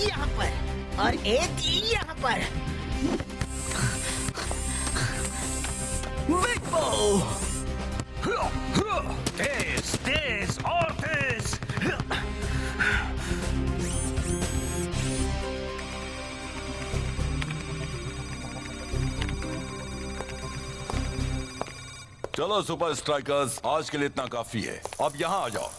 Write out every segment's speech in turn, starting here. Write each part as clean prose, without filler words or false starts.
यहाँ पर और एक यहाँ पर। बिग बो! तेज तेज और तेज। चलो सुपर स्ट्राइकर्स, आज के लिए इतना काफी है। अब यहाँ आ जाओ।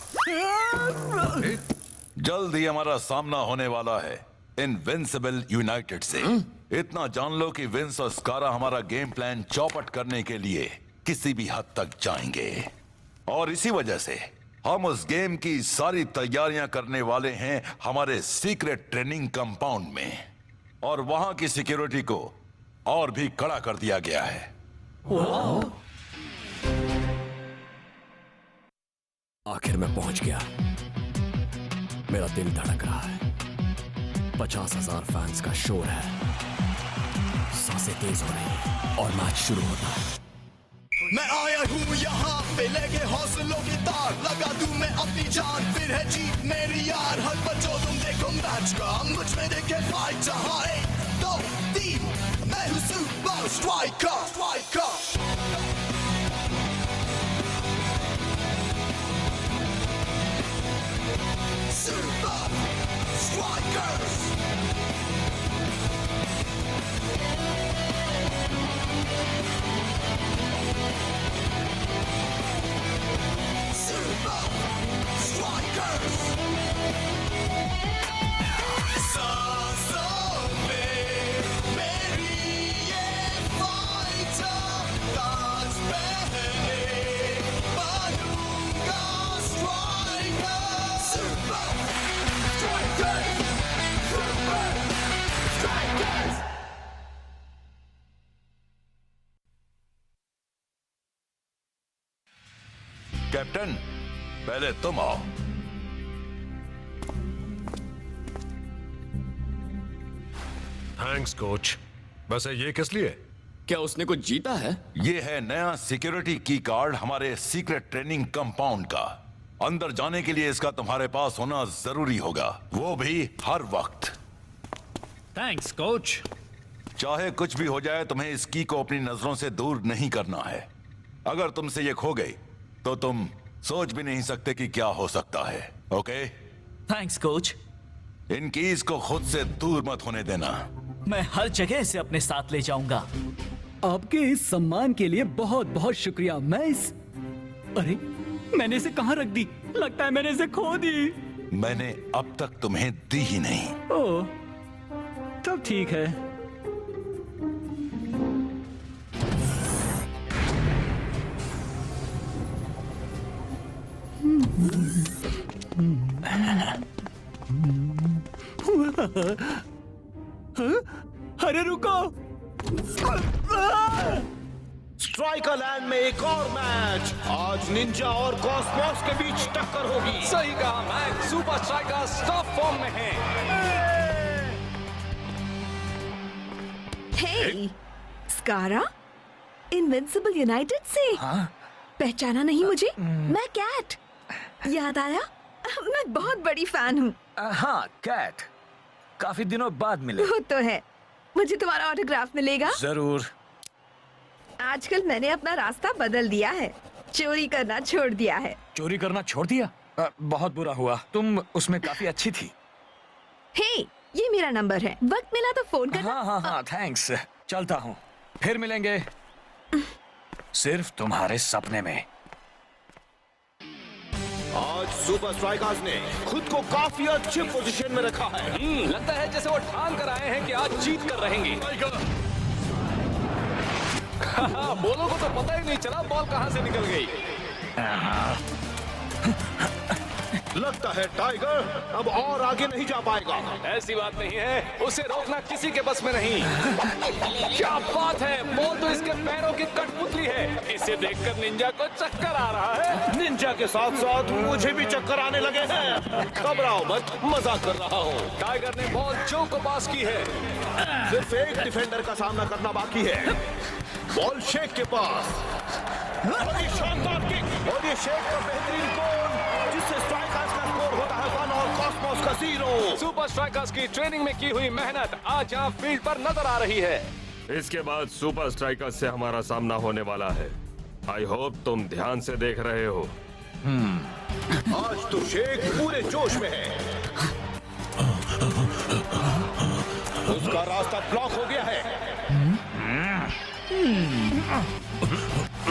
जल्द ही हमारा सामना होने वाला है इनविंसिबल यूनाइटेड से। इतना जान लो कि विंस और स्कारा हमारा गेम प्लान चौपट करने के लिए किसी भी हद तक जाएंगे, और इसी वजह से हम उस गेम की सारी तैयारियां करने वाले हैं हमारे सीक्रेट ट्रेनिंग कंपाउंड में, और वहां की सिक्योरिटी को और भी कड़ा कर दिया गया है। आखिर मैं पहुंच गया। मेरा दिल धड़क रहा है। 50,000 फैंस का शोर है। सांसें तेज हो रही हैं और मैच शुरू होता है। मैं आया हूँ यहाँ पे लेके हौसलों की तार, लगा दूं मैं अपनी जान, फिर है जीत मेरी यार। हर बच्चों तुम देखो मैच का, मुझ में देखे फाइट। जहाँ 1, 2, 3 मैं हूँ super striker. Super Strikers! Super Strikers! सांसों में मेरी ये फाइटर, ताज पहने बनूंगा striker. Super Strikers! Super Strikers! Captain, पहले तुम आओ। Thanks coach. वैसे ये किस लिए? क्या उसने कुछ जीता है? ये है नया सिक्योरिटी की कार्ड हमारे सीक्रेट ट्रेनिंग कंपाउंड का। अंदर जाने के लिए इसका तुम्हारे पास होना जरूरी होगा, वो भी हर वक्त। Thanks coach. चाहे कुछ भी हो जाए, तुम्हें इस की को अपनी नजरों से दूर नहीं करना है। अगर तुमसे ये खो गई तो तुम सोच भी नहीं सकते कि क्या हो सकता है। ओके? Thanks coach. इन कीज को खुद से दूर मत होने देना। मैं हर जगह इसे अपने साथ ले जाऊंगा। आपके इस सम्मान के लिए बहुत बहुत शुक्रिया। मैं इस अरे मैंने इसे कहाँ रख दी? लगता है मैंने इसे खो दी। मैंने अब तक तुम्हें दी ही नहीं। ओह, तब ठीक है। अरे रुको! स्ट्राइकर लैंड में एक और मैच। आज निंजा और कॉस्मोस के बीच टक्कर होगी। सही कहा match. Super strikers top form में हैं। हे, स्कारा, इनविंसिबल यूनाइटेड से। पहचाना नहीं मुझे? मैं कैट। याद आया? मैं बहुत बड़ी फैन हूँ। हाँ कैट, काफी दिनों बाद मिले। वो तो है। मुझे तुम्हारा ऑटोग्राफ मिलेगा? जरूर। आजकल मैंने अपना रास्ता बदल दिया है। चोरी करना छोड़ दिया है। चोरी करना छोड़ दिया? बहुत बुरा हुआ। तुम उसमें काफी अच्छी थी। हे, ये मेरा नंबर है। वक्त मिला तो फोन करना। हाँ थैंक्स। चलता हूँ, फिर मिलेंगे। सिर्फ तुम्हारे सपने में। आज सुपर स्ट्राइकर्स ने खुद को काफी अच्छी पोजीशन में रखा है। लगता है जैसे वो ठान कर आए हैं कि आज जीत कर रहेंगे। बोलो को तो पता ही नहीं चला बॉल कहां से निकल गई। लगता है टाइगर अब और आगे नहीं जा पाएगा। ऐसी बात नहीं है, उसे रोकना किसी के बस में नहीं। क्या बात है, बॉल तो इसके पैरों की कठपुतली है। इसे देखकर निंजा को चक्कर आ रहा है। निंजा के साथ साथ मुझे भी चक्कर आने लगे हैं। घबराओ मत, मजाक कर रहा हूँ। टाइगर ने बॉल जो को पास की है। सिर्फ एक डिफेंडर का सामना करना बाकी है। बॉल शेख के पास। और ये शानदार किक, और ये शेख का बेहतरीन गोल, जिससे स्ट्राइकर्स का स्कोर होता है 1 और कॉस्मोस का 0। सुपर स्ट्राइकर्स की ट्रेनिंग में की हुई मेहनत आज यहाँ फील्ड पर नजर आ रही है। इसके बाद सुपर स्ट्राइकर्स से हमारा सामना होने वाला है। आई होप तुम ध्यान से देख रहे हो। आज तो शेख पूरे जोश में है। उसका रास्ता ब्लॉक हो गया है।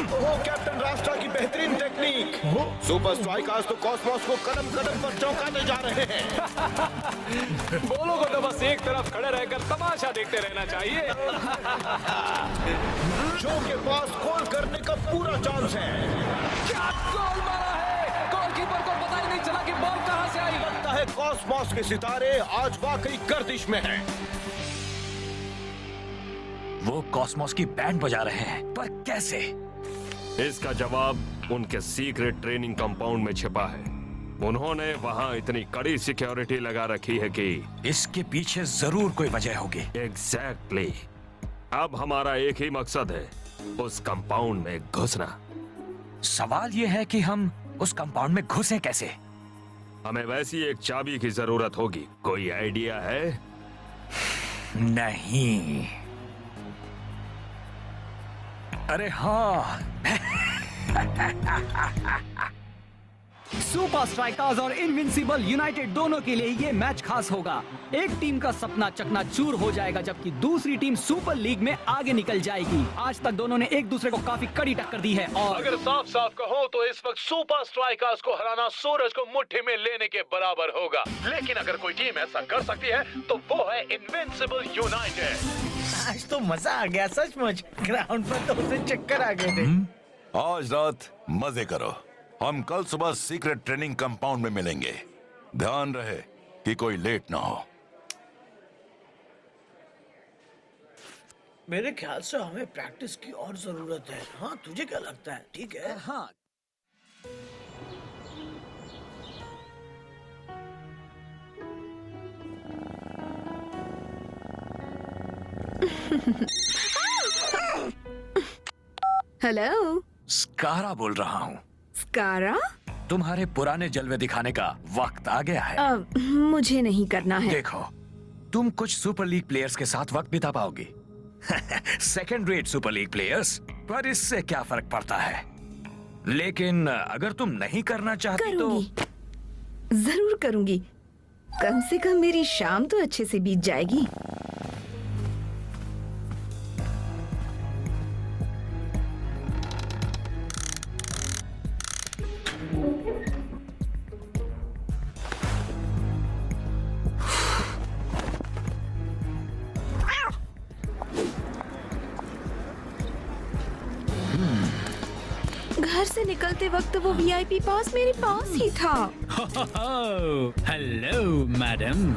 ओह, कैप्टन रास्ता की बेहतरीन टेक्निक। सुपर स्ट्राइकर्स तो कॉस्मोस को कदम कदम पर चौंकाने जा रहे हैं। बोलो को तो बस एक तरफ खड़े रहकर तमाशा देखते रहना चाहिए। जो के पास गोल करने का पूरा चांस है। क्या गोल मारा है! गोलकीपर को पता ही नहीं चला कि बॉल कहां से आई। लगता है कॉस्मोस के सितारे आज वाकई गर्दिश में हैं। वो कॉस्मोस की बैंड बजा रहे हैं, पर कैसे? इसका जवाब उनके सीक्रेट ट्रेनिंग कंपाउंड में छिपा है। उन्होंने वहाँ इतनी कड़ी सिक्योरिटी लगा रखी है कि इसके पीछे जरूर कोई वजह होगी। एग्जैक्टली। अब हमारा एक ही मकसद है, उस कंपाउंड में घुसना। सवाल ये है कि हम उस कंपाउंड में घुसें कैसे? हमें वैसी एक चाबी की जरूरत होगी। कोई आइडिया है? नहीं। अरे हाँ। सुपर स्ट्राइकर्स और इनविंसिबल यूनाइटेड दोनों के लिए ये मैच खास होगा। एक टीम का सपना चकनाचूर हो जाएगा, जबकि दूसरी टीम सुपर लीग में आगे निकल जाएगी। आज तक दोनों ने एक दूसरे को काफी कड़ी टक्कर दी है और अगर साफ साफ कहो तो इस वक्त सुपर स्ट्राइकर्स को हराना सूरज को मुट्ठी में लेने के बराबर होगा। लेकिन अगर कोई टीम ऐसा कर सकती है तो वो है इनविंसिबल यूनाइटेड। आज तो मजा आ गया सचमुच। ग्राउंड पर तो उसे चक्कर आ गए थे। आज रात मजे करो। हम कल सुबह सीक्रेट ट्रेनिंग कंपाउंड में मिलेंगे। ध्यान रहे कि कोई लेट ना हो। मेरे ख्याल से हमें प्रैक्टिस की और जरूरत है। हाँ, तुझे क्या लगता है? ठीक है। हाँ। हेलो, स्कारा बोल रहा हूँ। स्कारा? तुम्हारे पुराने जलवे दिखाने का वक्त आ गया है। मुझे नहीं करना है। देखो, तुम कुछ सुपर लीग प्लेयर्स के साथ वक्त बिता पाओगी। Second rate super league players, पर इससे क्या फर्क पड़ता है? लेकिन अगर तुम नहीं करना चाहती करूंगी। जरूर करूंगी। कम से कम मेरी शाम तो अच्छे से बीत जाएगी। घर से निकलते वक्त वो वीआईपी पास मेरे पास ही था। Hello madam.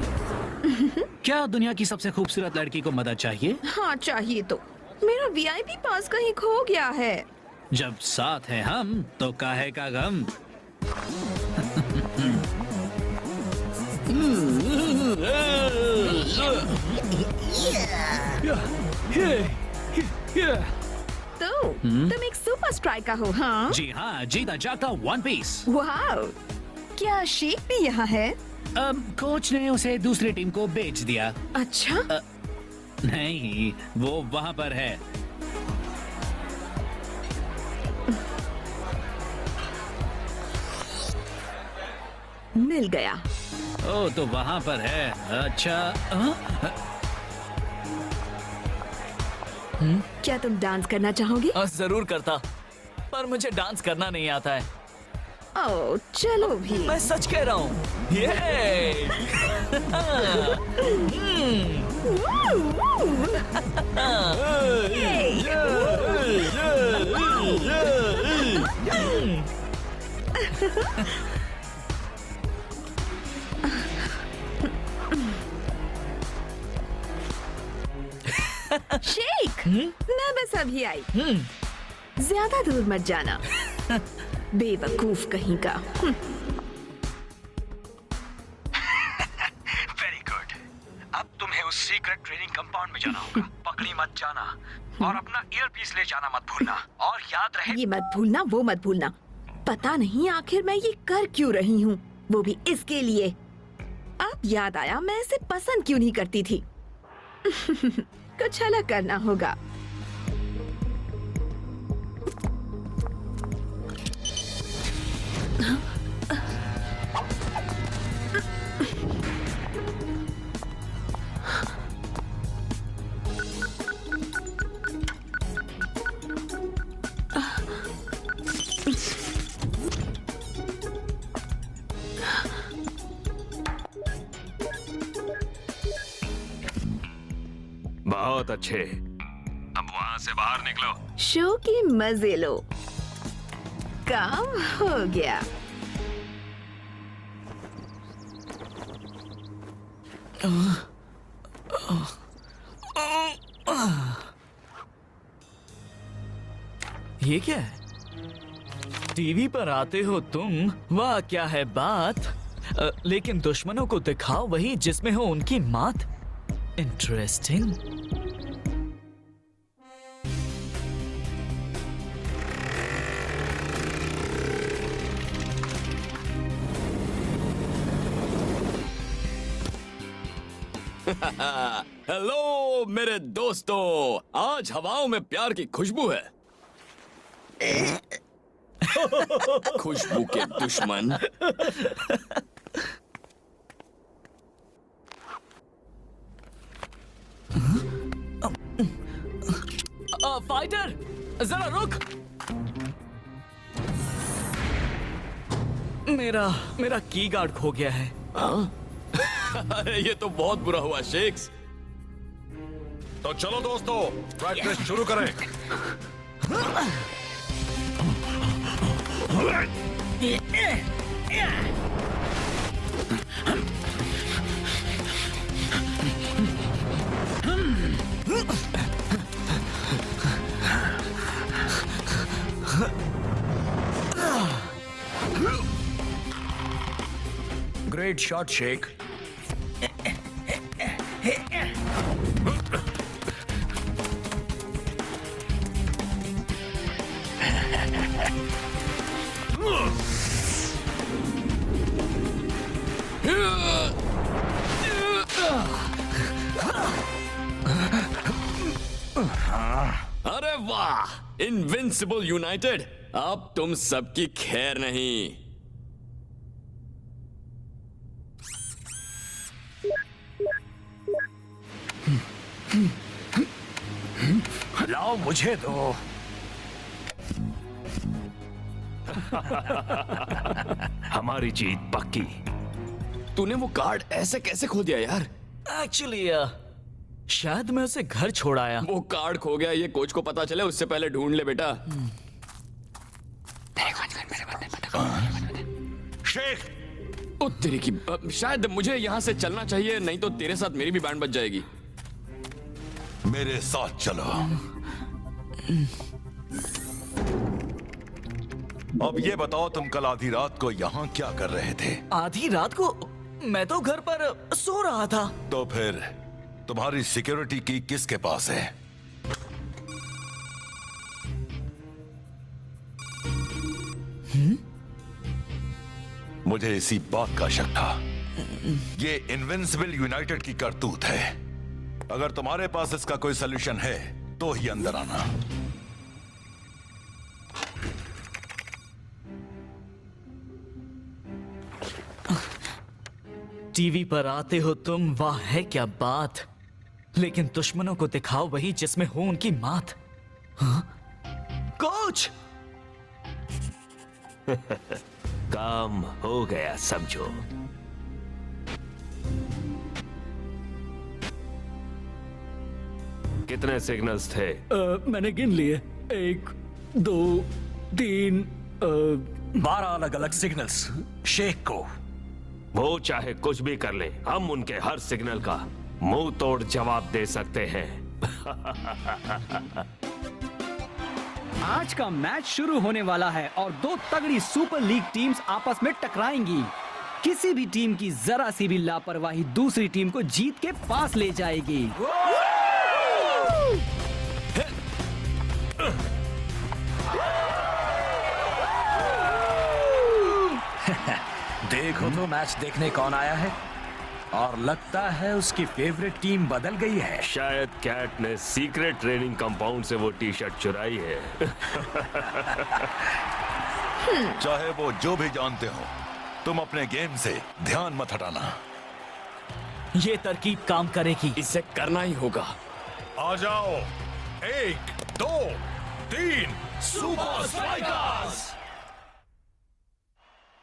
क्या दुनिया की सबसे खूबसूरत लड़की को मदद चाहिए? हाँ, चाहिए तो। मेरा वीआईपी पास कहीं खो गया है। जब साथ हैं हम तो काहे का गम। तो तुम एक सुपर स्ट्राइकर हो? हाँ जी हाँ, जीता जागता वन पीस। वाह, क्या शेख भी यहाँ है? कोच ने उसे दूसरी टीम को बेच दिया। अच्छा। नहीं, वो वहाँ पर है। मिल गया। ओ, तो वहाँ पर है। अच्छा। क्या तुम डांस करना चाहोगे? जरूर करता, पर मुझे डांस करना नहीं आता है। ओह, चलो भी। मैं सच कह रहा हूँ। शेख, मैं बस अभी आई। ज्यादा दूर मत जाना, बेवकूफ कहीं का। Very good. अब तुम्हें उस सीक्रेट ट्रेनिंग कंपाउंड में जाना होगा। पकड़ी मत जाना और अपना ईयरपीस ले जाना मत भूलना। और याद रहे, ये मत भूलना, वो मत भूलना। पता नहीं आखिर मैं ये कर क्यों रही हूँ, वो भी इसके लिए। अब याद आया मैं इसे पसंद क्यों नहीं करती थी। कुछ अलग करना होगा। बहुत अच्छे, अब वहां से बाहर निकलो। शो की मजे लो। काम हो गया। ये क्या है? टीवी पर आते हो तुम, वाह क्या है बात। लेकिन दुश्मनों को दिखाओ वही जिसमें हो उनकी मात। इंटरेस्टिंग। हेलो मेरे दोस्तों, आज हवाओं में प्यार की खुशबू है। खुशबू के दुश्मन। फाइटर जरा रुक। मेरा की गार्ड खो गया है। अरे ये तो बहुत बुरा हुआ शेक्स। तो चलो दोस्तों, प्रैक्टिस शुरू करें। Great shot shake. अरे वाह, इनविंसिबल यूनाइटेड, अब तुम सबकी खैर नहीं। लाओ मुझे दो। हमारी जीत पक्की। तूने वो कार्ड ऐसे कैसे खो दिया यार? एक्चुअली शायद मैं उसे घर छोड़ आया। वो कार्ड खो गया, ये कोच को पता चले उससे पहले ढूंढ ले बेटा। शेख, ओ तेरी की, शायद मुझे यहाँ से चलना चाहिए, नहीं तो तेरे साथ मेरी भी बैंड बज जाएगी। मेरे साथ चलो। अब ये बताओ, तुम कल आधी रात को यहाँ क्या कर रहे थे? आधी रात को? मैं तो घर पर सो रहा था। तो फिर तुम्हारी सिक्योरिटी की किसके पास है? मुझे इसी बात का शक था। ये इनविंसिबल यूनाइटेड की करतूत है। अगर तुम्हारे पास इसका कोई सलूशन है तो ही अंदर आना। टीवी पर आते हो तुम, वाह है क्या बात। लेकिन दुश्मनों को दिखाओ वही जिसमें हो उनकी मात। हाँ? कोच! काम हो गया समझो। कितने सिग्नल्स थे? मैंने गिन लिए। 1, 2, 3, 12 अलग अलग सिग्नल्स शेख को। वो चाहे कुछ भी कर ले, हम उनके हर सिग्नल का मुंह तोड़ जवाब दे सकते हैं। आज का मैच शुरू होने वाला है और 2 तगड़ी सुपर लीग टीम्स आपस में टकराएंगी। किसी भी टीम की जरा सी भी लापरवाही दूसरी टीम को जीत के पास ले जाएगी। देखो तो मैच देखने कौन आया है। और लगता है उसकी फेवरेट टीम बदल गई है। शायद कैट ने सीक्रेट ट्रेनिंग कंपाउंड से वो टी शर्ट चुराई है। चाहे वो जो भी जानते हो, तुम अपने गेम से ध्यान मत हटाना। ये तरकीब काम करेगी। इसे करना ही होगा। आ जाओ, 1 2 3 सुपर स्ट्राइकर्स!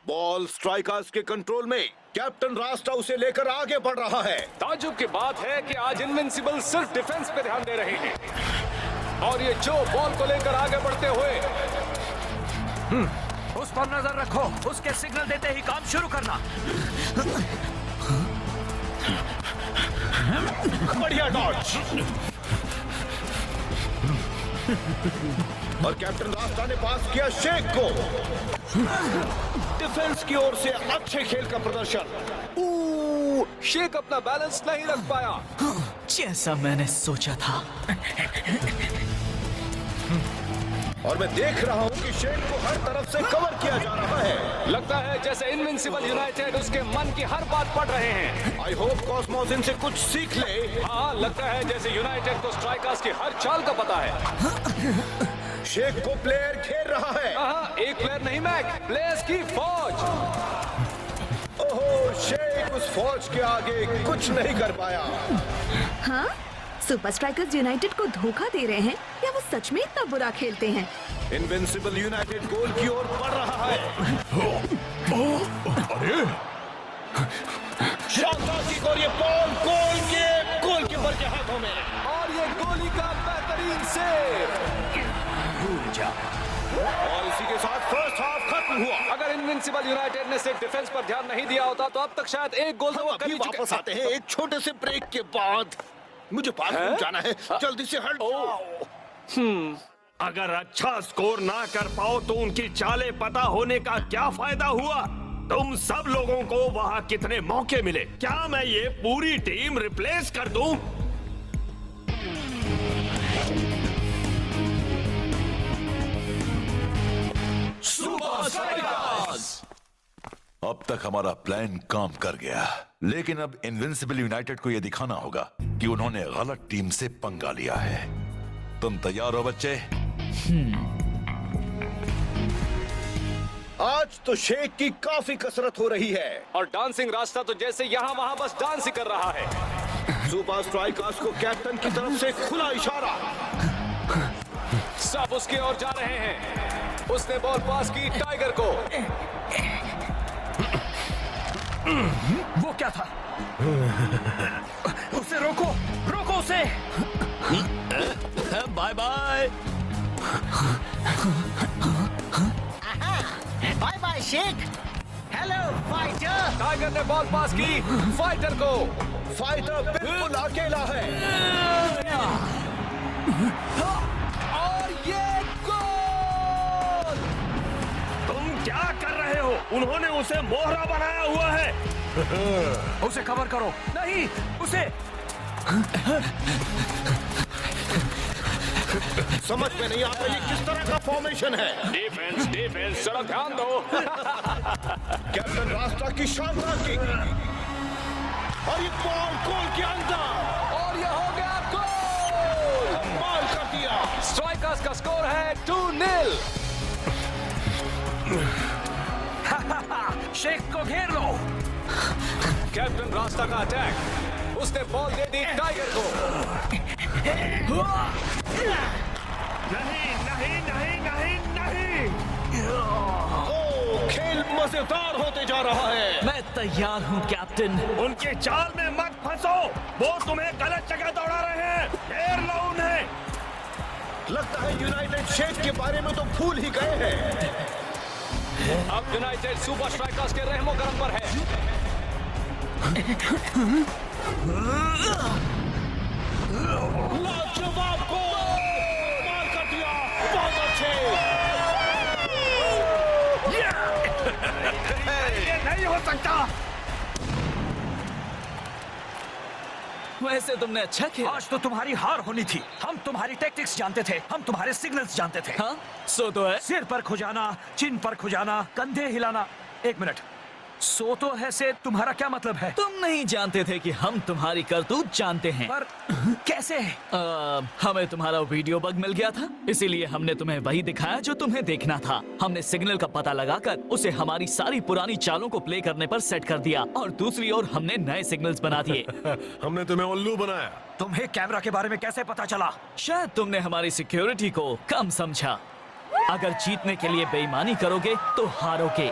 बॉल स्ट्राइकर्स के कंट्रोल में। कैप्टन रास्ता उसे लेकर आगे बढ़ रहा है। ताजुब की बात है कि आज इनविंसिबल सिर्फ डिफेंस पे ध्यान दे रहे हैं और ये जो बॉल को लेकर आगे बढ़ते हुए उस पर नजर रखो, उसके सिग्नल देते ही काम शुरू करना। बढ़िया डॉज। और कैप्टन रास्ता ने पास किया शेख को। डिफेंस की ओर से अच्छे खेल का प्रदर्शन। शेख अपना बैलेंस नहीं रख पाया। जैसा मैंने सोचा था। और मैं देख रहा हूं कि शेख को हर तरफ से कवर किया जा रहा है। लगता है जैसे इनविंसिबल यूनाइटेड उसके मन की हर बात पढ़ रहे हैं। आई होप कॉस्मोस इनसे कुछ सीख ले। हाँ, लगता है जैसे यूनाइटेड को स्ट्राइकर्स की हर चाल का पता है। शेख को प्लेयर खेल रहा है। हाँ, एक प्लेयर नहीं मैक, प्लेयर्स की फौज। ओहो, शेख उस फौज के आगे कुछ नहीं कर पाया। हाँ? सुपर स्ट्राइकर्स यूनाइटेड को धोखा दे रहे हैं या वो सच में इतना बुरा खेलते हैं? इनविंसिबल यूनाइटेड गोल की ओर बढ़ रहा है। अरे शानदार किक और ये बॉल गोलकीपर के हाथों में। और ये गोली का बेहतरीन सेव। और इसी के साथ फर्स्ट हाफ खत्म हुआ। अगर इनविंसिबल यूनाइटेड ने सिर्फ डिफेंस पर ध्यान नहीं दिया होता तो अब तक शायद एक गोल तो वो कर ही चुके। वापस आते हैं एक छोटे से ब्रेक के बाद। मुझे बाथरूम जाना है, जल्दी से हट जाओ। अगर अच्छा स्कोर ना कर पाओ तो उनकी चालें पता होने का क्या फायदा हुआ? तुम सब लोगों को वहां कितने मौके मिले? क्या मैं ये पूरी टीम रिप्लेस कर दूं? Super strikers! अब तक हमारा प्लान काम कर गया, लेकिन अब इनविंसिबल यूनाइटेड को यह दिखाना होगा कि उन्होंने गलत टीम से पंगा लिया है। तुम तैयार हो बच्चे? आज तो शेख की काफी कसरत हो रही है और डांसिंग रास्ता तो जैसे यहाँ वहाँ बस डांस ही कर रहा है। सुपर स्ट्राइकर्स को कैप्टन की तरफ से खुला इशारा। सब उसकी ओर जा रहे हैं। उसने बॉल पास की टाइगर को। वो क्या था? उसे रोको, रोको उसे। Bye bye. Bye bye Sheikh. Hello fighter. Tiger ने बॉल पास की फाइटर को। फाइटर बिल्कुल अकेला है। और ये गोल! तुम क्या कर रहे हो? उन्होंने उसे मोहरा बनाया हुआ है। उसे कवर करो। नहीं, उसे। समझ में नहीं आता ये किस तरह का फॉर्मेशन है। डिफेंस डिफेंस, जरा ध्यान दो। कैप्टन रास्ता की शानदार किक और ये बॉल गोल के अंदर। और ये हो गया गोल! कमाल कर दिया। स्ट्राइकर्स का स्कोर है 2-0। शेख को घेर लो। कैप्टन रास्ता का अटैक। उसने बॉल दे दी टाइगर को। नहीं नहीं नहीं नहीं नहीं। ओ, खेल मजेदार होते जा रहा है। मैं तैयार हूँ कैप्टन। उनकी चाल में मत फंसो। वो तुम्हें गलत जगह दौड़ा रहे हैं। घेर लो उन्हें। लगता है यूनाइटेड शेख के बारे में तो भूल ही गए हैं। अब यूनाइटेड सुपर स्ट्राइकर्स के रहमो करम पर है। लाजवाब गोल! मार कर दिया। बहुत अच्छे। ये नहीं हो सकता। वैसे तुमने अच्छा खेला। आज तो तुम्हारी हार होनी थी। हम तुम्हारी टैक्टिक्स जानते थे, हम तुम्हारे सिग्नल्स जानते थे। हाँ, सो तो है। सिर पर खुजाना, चिन पर खुजाना, कंधे हिलाना। एक मिनट, सो तो है से तुम्हारा क्या मतलब है? तुम नहीं जानते थे कि हम तुम्हारी करतूत जानते हैं। पर कैसे? हमें तुम्हारा वीडियो बग मिल गया था, इसीलिए हमने तुम्हें वही दिखाया जो तुम्हें देखना था। हमने सिग्नल का पता लगाकर उसे हमारी सारी पुरानी चालों को प्ले करने पर सेट कर दिया और दूसरी ओर हमने नए सिग्नल्स बना दिए। हमने तुम्हें उल्लू बनाया। तुम्हें कैमरा के बारे में कैसे पता चला? शायद तुमने हमारी सिक्योरिटी को कम समझा। अगर जीतने के लिए बेईमानी करोगे तो हारोगे।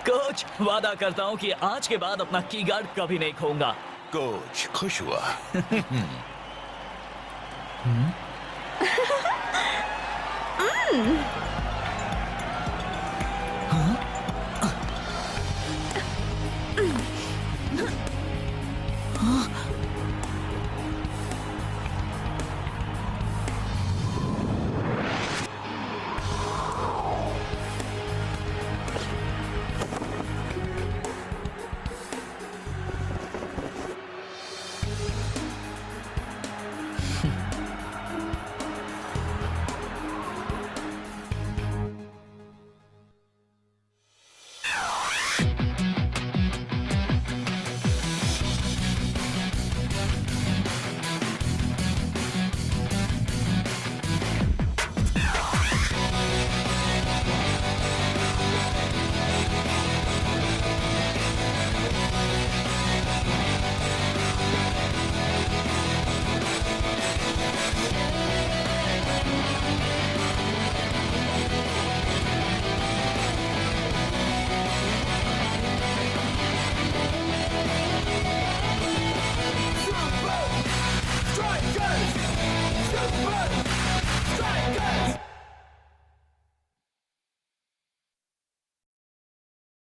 कोच, वादा करता हूँ कि आज के बाद अपना की गार्ड कभी नहीं खोऊंगा। कोच खुश हुआ।